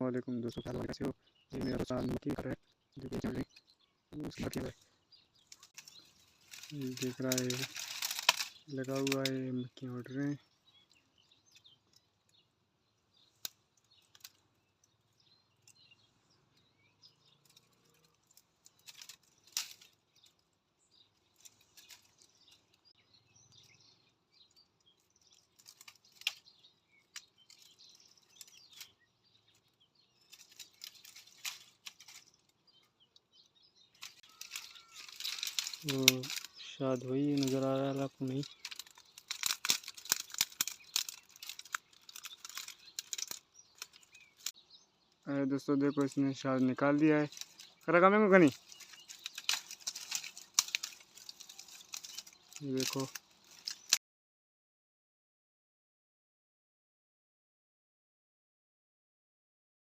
वालेकुम दोस्तों, क्या हाल है, कैसे हो। ये मेरा दोस्त मक्खी कर रहा है, जो कि चल रही उसकी मक्खी है, देख रहा है लगा हुआ है, मक्खियाँ उड़ रहे हैं। वो शायद वही नज़र आ रहा है आपको, नहीं। अरे दोस्तों देखो, इसने शायद निकाल दिया है। करा काम को कहीं, देखो।